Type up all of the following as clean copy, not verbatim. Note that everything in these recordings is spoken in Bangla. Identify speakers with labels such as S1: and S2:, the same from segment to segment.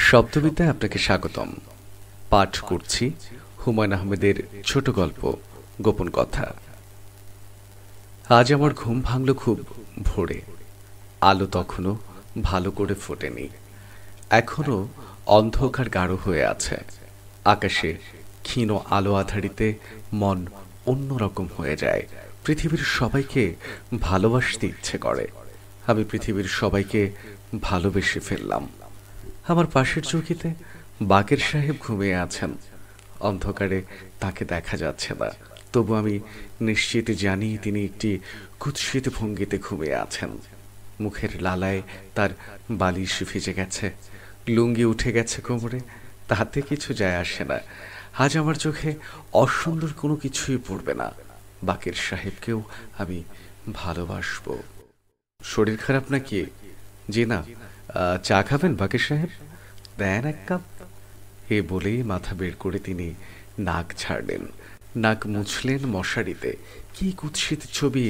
S1: শব্দবিদ্যায় আপনাকে স্বাগতম। পাঠ করছি হুমায়ূন আহমেদের ছোট গল্প গোপন কথা। আজ আমার ঘুম ভাঙল খুব ভোরে। আলো তখনও ভালো করে ফোটেনি, এখনো অন্ধকার গাঢ় হয়ে আছে। আকাশে ক্ষীণ আলো আধারিতে মন অন্যরকম হয়ে যায়। পৃথিবীর সবাইকে ভালোবাসতে ইচ্ছে করে। আমি পৃথিবীর সবাইকে ভালোবেসে ফেললাম। আমার পাশের চৌকিতে বাকের সাহেব ঘুমিয়ে আছেন। অন্ধকারে তাকে দেখা যাচ্ছে না, তবু আমি নিশ্চিত জানি তিনি একটি কুৎসিত ভঙ্গিতে ঘুমিয়ে আছেন। মুখের লালায় তার বালিশ ভিজে গেছে, লুঙ্গি উঠে গেছে কোমরে। তাতে কিছু যায় আসে না। আজ আমার চোখে অসুন্দর কোনো কিছুই পড়বে না। বাকের সাহেবকেও আমি ভালোবাসবো। শরীর খারাপ নাকি? জি না। চা খাবেন বাকের সাহেব? দেন এক কাপ। এ বলেই মাথা বের করে তিনি নাক ছাড়লেন। নাক মুছলেন মশারিতে। কি কুৎসিত ছবি!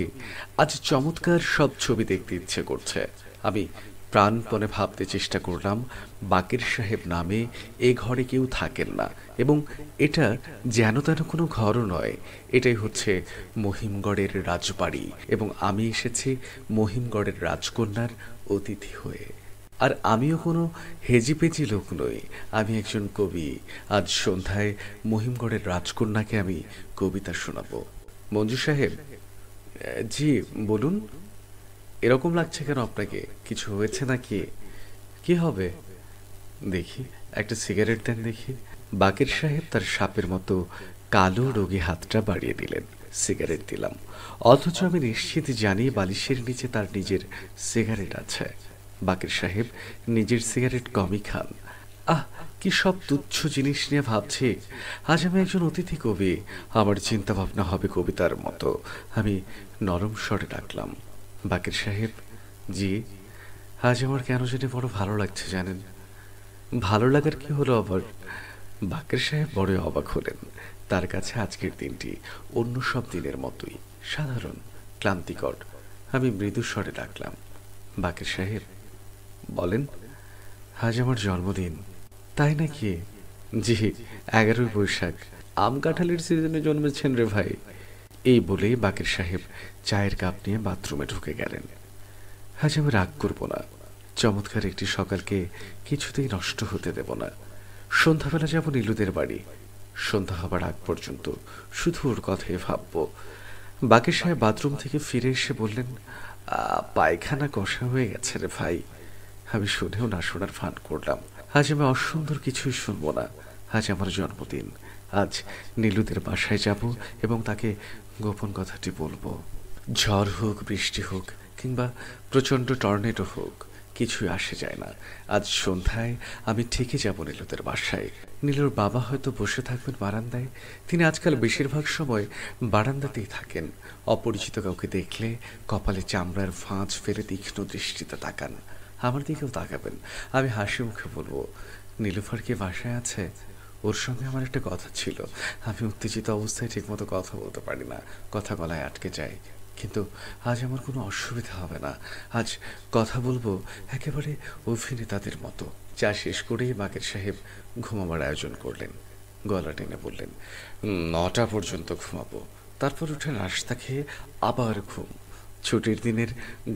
S1: আজ চমৎকার সব ছবি দেখতে ইচ্ছে করছে। আমি প্রাণপণে ভাবতে চেষ্টা করলাম, বাকের সাহেব নামে এ ঘরে কেউ থাকেন না, এবং এটা যেন তেন কোনো ঘরও নয়। এটাই হচ্ছে মহিমগড়ের রাজবাড়ি, এবং আমি এসেছি মহিমগড়ের রাজকন্যার অতিথি হয়ে। আর আমিও কোনো হেজিপেজি লোক নই, আমি একজন কবি। আজ সন্ধ্যায় মহিমগড়ের রাজকন্যাকে আমি কবিতা শোনাব। মঞ্জু সাহেব। জি, বলুন। এরকম লাগছে কেন আপনাকে? কিছু হয়েছে নাকি? কি হবে? দেখি, একটা সিগারেট দেন দেখি। বাকের সাহেব তার সাপের মতো কালো রোগী হাতটা বাড়িয়ে দিলেন। সিগারেট দিলাম, অথচ আমি নিশ্চিত জানি বালিশের নিচে তার নিজের সিগারেট আছে। বাকের সাহেব নিজের সিগারেট কমই খান। আহ, কি সব তুচ্ছ জিনিস নিয়ে ভাবছি। আজ আমি একজন অতিথি কবি, আমার চিন্তা ভাবনা হবে কবিতার মতো। আমি নরম স্বরে ডাকলাম, বাকের সাহেব। জি। আজ আমার কেন জানি বড় ভালো লাগছে জানেন? ভালো লাগার কি হলো আবার? বাকের সাহেব বড় অবাক হলেন। তার কাছে আজকের দিনটি অন্য সব দিনের মতোই সাধারণ, ক্লান্তিকর। আমি মৃদু স্বরে ডাকলাম, বাকের সাহেব। বলেন। আজ আমার জন্মদিন। তাই নাকি? জি, 11ই বৈশাখ। আম কাঁঠালের সিজনে জন্মেছেন রে ভাই। এই বলেই বাকের সাহেব চায়ের কাপ নিয়ে বাথরুমে ঢুকে গেলেন। আজ আমি রাগ করব না। চমৎকার একটি সকালকে কিছুতেই নষ্ট হতে দেব না। সন্ধ্যাবেলা যাব নীলুদের বাড়ি। সন্ধ্যা হবার আগ পর্যন্ত শুধু ওর কথাই ভাবব। বাকের সাহেব বাথরুম থেকে ফিরে এসে বললেন, পায়খানা কষা হয়ে গেছে রে ভাই। আমি শুনেও না শোনার ভান করলাম। আজ আমি অসুন্দর কিছুই শুনবো না। আজ আমার জন্মদিন। আজ নীলুদের বাসায় যাব এবং তাকে গোপন কথাটি বলবো। ঝড় হোক, বৃষ্টি হোক, কিংবা প্রচণ্ড টর্নেডো হোক, কিছুই আসে যায় না। আজ সন্ধ্যায় আমি ঠিকই যাব নীলুদের বাসায়। নীলুর বাবা হয়তো বসে থাকবেন বারান্দায়। তিনি আজকাল বেশিরভাগ সময় বারান্দাতেই থাকেন। অপরিচিত কাউকে দেখলে কপালে চামড়ার ভাঁজ ফেলে তীক্ষ্ণ দৃষ্টিতে তাকান। আমার দিকেও তাকাবেন। আমি হাসি মুখে বলবো, নীলুফার কি বাসায় আছে? ওর সঙ্গে আমার একটা কথা ছিল। আমি উত্তেজিত অবস্থায় ঠিকমতো কথা বলতে পারি না, কথা গলায় আটকে যায়। কিন্তু আজ আমার কোনো অসুবিধা হবে না। আজ কথা বলবো একেবারে অভিনেতাদের মতো। চা শেষ করেই বাকের সাহেব ঘুমাবার আয়োজন করলেন। গলা টেনে বললেন, 9টা পর্যন্ত ঘুমাবো, তারপর উঠে নাশতা খেয়ে আবার ঘুম। ছুটির দিনের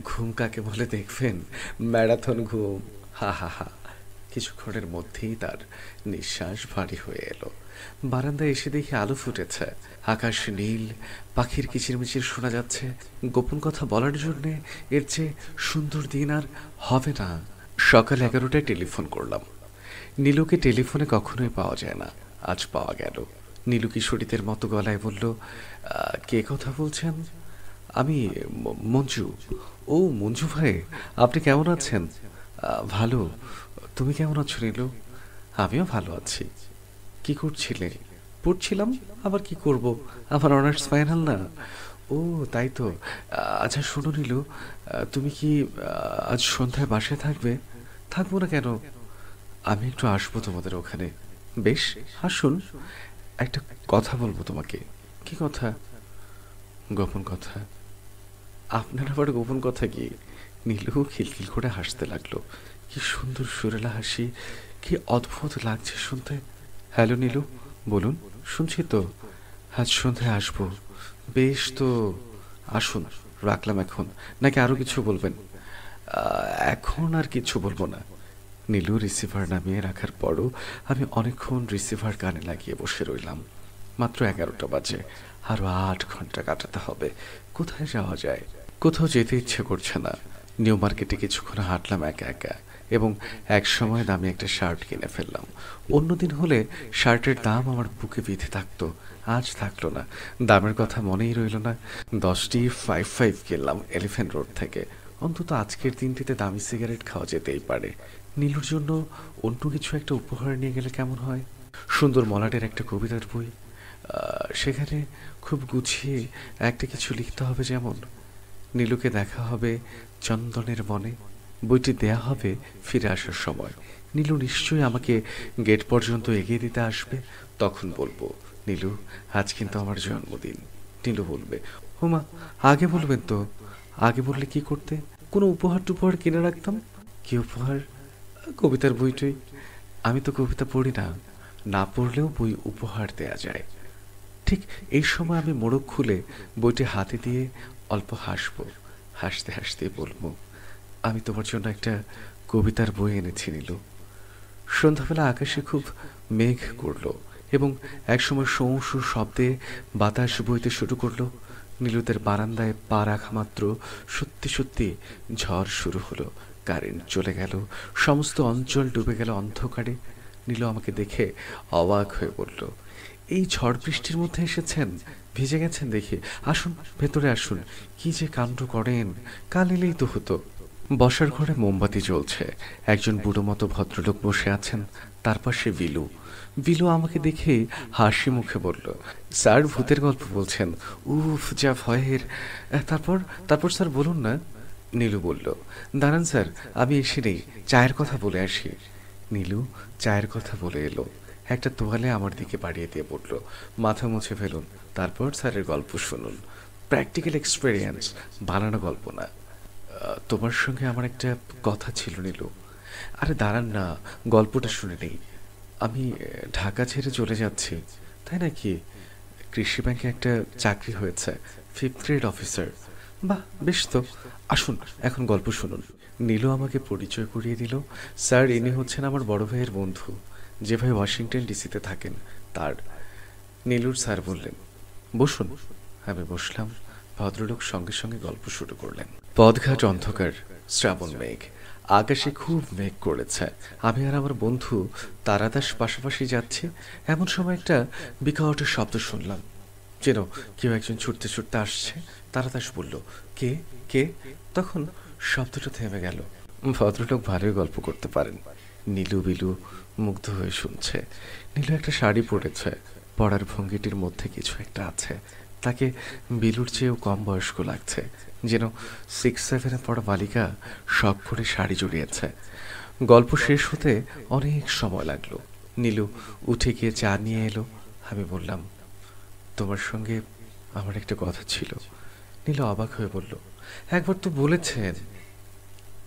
S1: ঘুম কাকে বলে দেখবেন? ম্যারাথন ঘুম। হা হা হা। কিছুক্ষণের মধ্যেই তার নিঃশ্বাস ভারী হয়ে এলো। বারান্দায় এসে দেখি আলো ফুটেছে, আকাশ নীল, পাখির কিচিরমিচির শোনা যাচ্ছে। গোপন কথা বলার জন্যে এর চেয়ে সুন্দর দিন আর হবে না। সকাল 11টায় টেলিফোন করলাম। নীলুকে টেলিফোনে কখনোই পাওয়া যায় না, আজ পাওয়া গেল। নীলু কিশোরীদের মতো গলায় বলল, কে কথা বলছেন? আমি মঞ্জু। ও মঞ্জু ভাই, আপনি কেমন আছেন? ভালো। তুমি কেমন আছো নীলু? আমিও ভালো আছি। কি করছিলে? পড়ছিলাম। আবার কি করব, আমার অনার্স ফাইনাল না। ও তাই তো। আচ্ছা শোনো নীলু, তুমি কি আজ সন্ধ্যায় বাসায় থাকবে? থাকবো না কেন? আমি একটু আসবো তোমাদের ওখানে। বেশ, আসুন। একটা কথা বলবো তোমাকে। কি কথা? গোপন কথা। আপনার আবার গোপন কথা কি? নীলু খিলখিল করে হাসতে লাগলো। কি সুন্দর সুরেলা হাসি, কি অদ্ভুত লাগছে শুনতে। হ্যালো নীলু, বলুন। শুনছি তো। আজ সন্ধ্যায় আসবো। বেশ তো, আসুন। রাখলাম এখন, নাকি আরো কিছু বলবেন? এখন আর কিছু বলবো না। নীলু রিসিভার নামিয়ে রাখার পরও আমি অনেকক্ষণ রিসিভার কানে লাগিয়ে বসে রইলাম। মাত্র 11টা বাজে, আরো 8 ঘন্টা কাটাতে হবে। কোথায় যাওয়া যায়? কোথাও যেতে ইচ্ছে করছে না। নিউ মার্কেটে কিছুক্ষণ হাঁটলাম একা একা, এবং এক সময় দামি একটা শার্ট কিনে ফেললাম। অন্যদিন হলে শার্টের দাম আমার বুকে বিঁধে থাকতো, আজ থাকলো না। দামের কথা মনেই রইল না। 10টি 5-5 কিনলাম এলিফ্যান্ট রোড থেকে। অন্তত আজকের দিনটিতে দামি সিগারেট খাওয়া যেতেই পারে। নীলুর জন্য অন্য কিছু একটা উপহার নিয়ে গেলে কেমন হয়? সুন্দর মলাটের একটা কবিতার বই, সেখানে খুব গুছিয়ে একটা কিছু লিখতে হবে, যেমন নীলুকে দেখা হবে চন্দনের বনে, বইটি দেয়া হবে ফিরে আসার সময়। নীলু নিশ্চয়ই আমাকে গেট পর্যন্ত এগিয়ে দিতে আসবে। তখন বলবো, নীলু, আজ কিন্তু আমার জন্মদিন। নীলু বলবে, হুমা, আগে বলবেন তো। আগে বললে কি করতে? কোনো উপহার টুপহার কিনে রাখতাম। কি উপহার? কবিতার বইটই। আমি তো কবিতা পড়ি না, না পড়লেও বই উপহার দেয়া যায়। ঠিক এই সময় আমি মোড়ক খুলে বইটি হাতে দিয়ে অল্প হাসব। হাসতে হাসতে বলবো, আমি তোমার জন্য একটা কবিতার বই এনেছি নীলু। সন্ধ্যাবেলা আকাশে খুব মেঘ করল, এবং একসময় শোঁ শোঁ শব্দে বাতাস বইতে শুরু করলো। নীলুদের বারান্দায় পা রাখা মাত্র সত্যি সত্যি ঝড় শুরু হলো। কারেন্ট চলে গেল, সমস্ত অঞ্চল ডুবে গেল অন্ধকারে। নীলু আমাকে দেখে অবাক হয়ে বলল, এই ঝড় বৃষ্টির মধ্যে এসেছেন? ভিজে গেছেন দেখি। আসুন, ভেতরে আসুন। কি যে কাণ্ড করেন, কাল এলেই তো হতো। বসার ঘরে মোমবাতি জ্বলছে। একজন বুড়ো মতো ভদ্রলোক বসে আছেন, তার পাশে বিলু। বিলু আমাকে দেখে হাসি মুখে বলল, স্যার ভূতের গল্প বলছেন? উফ, যা ভয়ের। তারপর তারপর স্যার বলুন না। নীলু বলল, দাঁড়ান স্যার, আমি এসে নেই, চায়ের কথা বলে আসি। নীলু চায়ের কথা বলে এলো। একটা তোয়ালে আমার দিকে বাড়িয়ে দিয়ে বলল, মাথা মুছে ফেলুন, তারপর স্যারের গল্প শুনুন। প্র্যাকটিক্যাল এক্সপেরিয়েন্স, বানানো গল্প না। তোমার সঙ্গে আমার একটা কথা ছিল নীলু। আরে দাঁড়ান না, গল্পটা শুনে নেই। আমি ঢাকা ছেড়ে চলে যাচ্ছি। তাই নাকি? কৃষি ব্যাংকে একটা চাকরি হয়েছে, 5th গ্রেড অফিসার। বাহ, বেশ তো। আসুন, এখন গল্প শুনুন। নীলু আমাকে পরিচয় করিয়ে দিল। স্যার, ইনি হচ্ছেন আমার বড় ভাইয়ের বন্ধু, যে ভাই ওয়াশিংটন ডিসিতে থাকেন, তার। নীলুর স্যার বললেন, বসুন। আমি বসলাম। ভদ্রলোক সঙ্গে সঙ্গে গল্প শুরু করলেন। পথঘাট অন্ধকার, শ্রাবণ মেঘ, আকাশে খুব মেঘ করেছে। আমি আর আমার বন্ধু তারাদাস পাশাপাশি যাচ্ছি। এমন সময় একটা বিকট শব্দ শুনলাম, যেন কেউ একজন ছুটতে ছুটতে আসছে। তারাদাস বলল, কে কে? তখন শব্দটা থেমে গেল। ভদ্রলোক ভালোই গল্প করতে পারেন। নীলু বিলু মুগ্ধ হয়ে শুনছে। নীলু একটা শাড়ি পরেছে, পরার ভঙ্গিটির মধ্যে কিছু একটা আছে। তাকে বিলুর চেয়েও কম বয়স্ক লাগছে, যেন 6-7-এ পড়া বালিকা শখ করে শাড়ি জড়িয়েছে। গল্প শেষ হতে অনেক সময় লাগলো। নীলু উঠে গিয়ে চা নিয়ে এলো। আমি বললাম, তোমার সঙ্গে আমার একটা কথা ছিল। নীলু অবাক হয়ে বলল, একবার তো বলেছেন।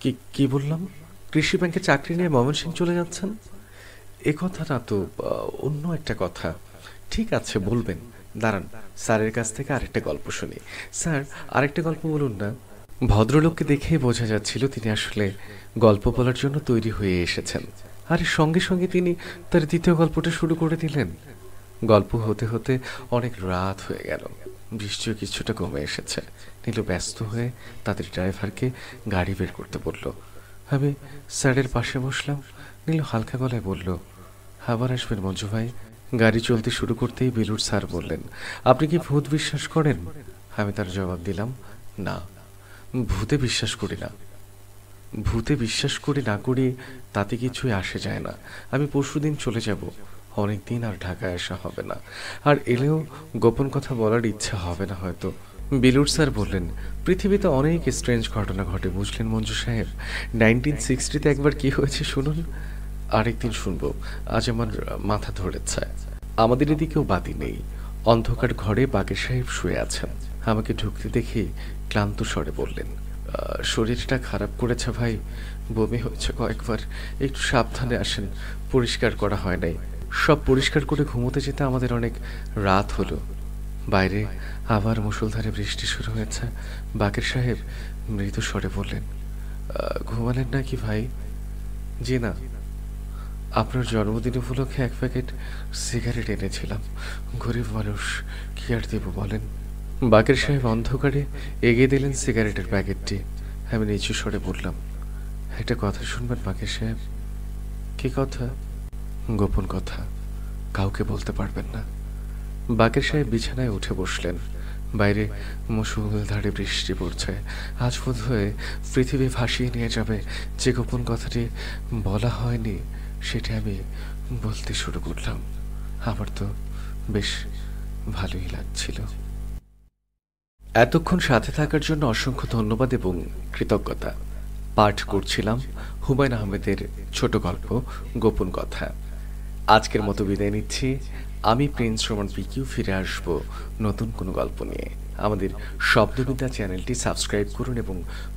S1: কি কি বললাম? কৃষি ব্যাংকে চাকরি নিয়ে ময়মনসিংহ চলে যাচ্ছেন? এ কথা না তো, অন্য একটা কথা। ঠিক আছে, বলবেন। দাঁড়ান, স্যারের কাছ থেকে আরেকটা গল্প শুনি। স্যার, আরেকটা গল্প বলুন না। ভদ্রলোককে দেখেই বোঝা যাচ্ছিল তিনি আসলে গল্প বলার জন্য তৈরি হয়ে এসেছেন। আর সঙ্গে সঙ্গে তিনি তার দ্বিতীয় গল্পটা শুরু করে দিলেন। গল্প হতে হতে অনেক রাত হয়ে গেল। বৃষ্টিও কিছুটা কমে এসেছে। নীলু ব্যস্ত হয়ে তাদের ড্রাইভারকে গাড়ি বের করতে বলল। আমি স্যারের পাশে বসলাম। নীলু হালকা গলায় বলল, আবার আসবেন মঞ্জু ভাই। গাড়ি চলতে শুরু করতেই বিলুর স্যার বললেন, আপনি কি ভূত বিশ্বাস করেন? আমি তার জবাব দিলাম, না, ভূতে বিশ্বাস করি না। ভূতে বিশ্বাস করি না করি তাতে কিছুই আসে যায় না। আমি পরশুদিন চলে যাব। অনেকদিন আর ঢাকায় আসা হবে না, আর এলেও গোপন কথা বলার ইচ্ছা হবে না হয়তো। বিলুর স্যার বললেন, পৃথিবীতে অনেক স্ট্রেঞ্জ ঘটনা ঘটে, বুঝলেন মঞ্জু সাহেব। 1960-তে একবার কি হয়েছে শুনুন। আরেকদিন শুনবো, আজ আমার মাথা ধরেছে। আমাদের এদিকেও বাতি নেই। অন্ধকার ঘরে বাকের সাহেব শুয়ে আছেন। আমাকে ঢুকতে দেখে ক্লান্ত স্বরে বললেন, শরীরটা খারাপ করেছে ভাই, বমি হয়েছে কয়েকবার, একটু সাবধানে আসেন, পরিষ্কার করা হয় নাই। সব পরিষ্কার করে ঘুমোতে যেতে আমাদের অনেক রাত হলো। বাইরে আবার মুষলধারে বৃষ্টি শুরু হয়েছে। বাকের সাহেব মৃদু স্বরে বললেন, ঘুমালেন নাকি ভাই? জি না, আপনার জন্মদিন উপলক্ষে এক প্যাকেট সিগারেট এনেছিলাম। গরিব মানুষ, কি আর দেব বলেন। বাকের সাহেব অন্ধকারে এগিয়ে দিলেন সিগারেটের প্যাকেটটি। আমি নিচু স্বরে বললাম, একটা কথা শুনবেন বাকের সাহেব? কি কথা? গোপন কথা, কাউকে বলতে পারবেন না। বাকের সাহেব বিছানায় উঠে বসলেন। বাইরে মুষলধারে বৃষ্টি পড়ছে। আজ বোধ হয়ে পৃথিবী ভাসিয়ে নিয়ে যাবে। যে গোপন কথাটি বলা হয়নি সেটা আমি বলতে শুরু করলাম। আমার তো বেশ ভালোই লাগছিল। এতক্ষণ সাথে থাকার জন্য অসংখ্য ধন্যবাদ এবং কৃতজ্ঞতা। পাঠ করছিলাম হুমায়ুন আহমেদের ছোট গল্প গোপন কথা। আজকের মতো বিদায় নিচ্ছি। আমি প্রিন্স রোমান পিকিউ, ফিরে আসব নতুন কোনো গল্প নিয়ে। আমাদের শব্দবিদ্যা চ্যানেলটি সাবস্ক্রাইব করুন এবং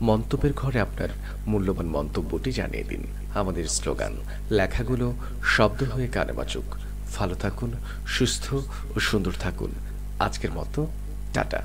S1: মন্তব্যের ঘরে আপনার মূল্যবান মন্তব্যটি জানিয়ে দিন। আমাদের স্লোগান, লেখাগুলো শব্দ হয়ে কানে বাজুক। ভালো থাকুন, সুস্থ ও সুন্দর থাকুন। আজকের মতো টাটা।